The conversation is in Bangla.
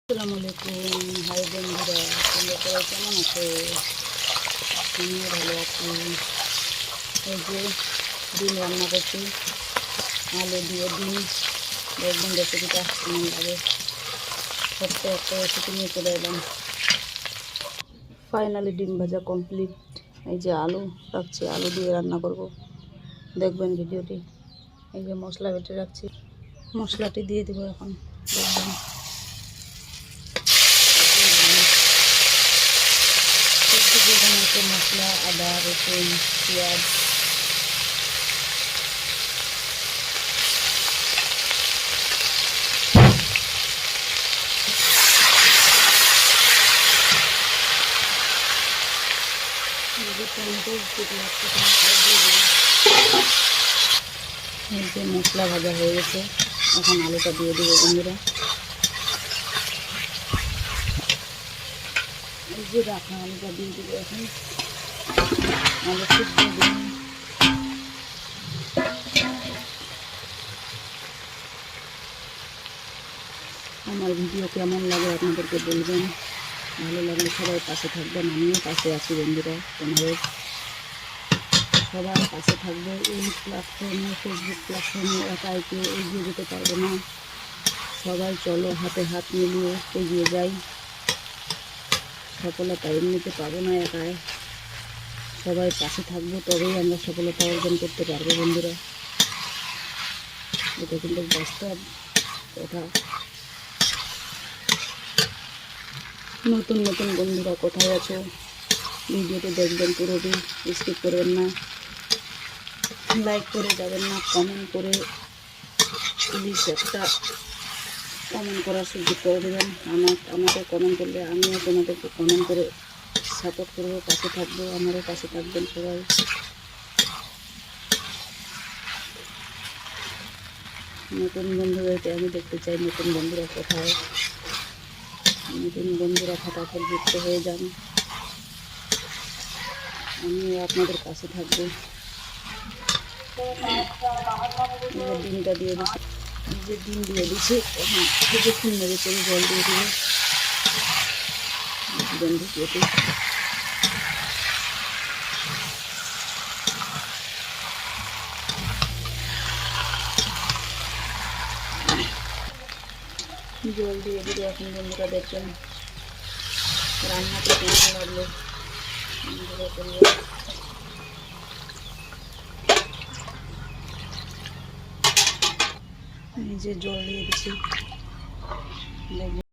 আসসালামু আলাইকুম। হাই বন্ধুরা, তোমরা সবাই কেমন আছো? আমিও ভালো আছি। এই যে ডিম রান্না করছি, আলু দিয়ে ডিম। দেখবেন রেসিপিটা কেমন লাগে। ছোট্ট একটা রেসিপি নিয়ে চলে এলাম। ফাইনালি ডিম ভাজা কমপ্লিট। এই যে আলু রাখছি, আলু দিয়ে রান্না করব। দেখবেন ভিডিওটি। এই যে মশলা বেটে রাখছি, মশলাটি দিয়ে দেবো এখন। দেখবেন মশলা, আদা, রসুন, পেঁয়াজ, এই যে মশলা ভাজা হয়ে গেছে, এখন আলুটা দিয়ে দেবো বন্ধুরা। এই যে রাখা আলুটা দিয়ে দেবো এখন। আলু সিদ্ধ দিন। আমার ভিডিও কেমন লাগে আপনাদেরকে বলবেন। ভালো লাগলে সবাই পাশে থাকবেন। আমিও পাশে আছি বন্ধুরা, তোমাদের সবার পাশে থাকবে। এই প্ল্যাটফর্মে, ফেসবুক প্ল্যাটফর্মে একাই কেউ এগিয়ে যেতে পারবে না। সবাই চলো হাতে হাত মিলিয়ে এগিয়ে যাই। সফলতা এমনিতে পাবো না একাই, সবাই পাশে থাকবো, তবেই আমরা সফলতা অর্জন করতে পারবো বন্ধুরা। এটা কিন্তু বাস্তব কথা। নতুন নতুন বন্ধুরা কোথায় আছো? ভিডিওটি দেখবেন, পুরোটি স্কিপ করবেন না, লাইক করে যাবেন না, কমেন্ট করে প্লিজ একটা কমেন্ট করার সুযোগ করে দেবেন। আমাকে কমেন্ট করলে আমিও তোমাদেরকে কমেন্ট করে সাপোর্ট করবো, পাশে থাকবো। আমারও পাশে থাকবেন সবাই। নতুন বন্ধুদেরকে আমি দেখতে চাই, নতুন বন্ধুরা কোথায়। নতুন বন্ধুরা ফটাফট যুক্ত হয়ে যান, আমিও আপনাদের পাশে থাকবো। ডিমটা দিয়ে দিচ্ছি, যে ডিম দিয়ে দিচ্ছি, এখন কিছুক্ষণ নেড়ে চেড়ে জল দিয়ে দেবো বন্ধু কেটে। জল দিয়ে দিলে এখন বন্ধুরা দেখবেন রান্নাটা কেমন লাগলো বন্ধুরা করবো। এই যে জল দিয়ে দিচ্ছি, দেখবেন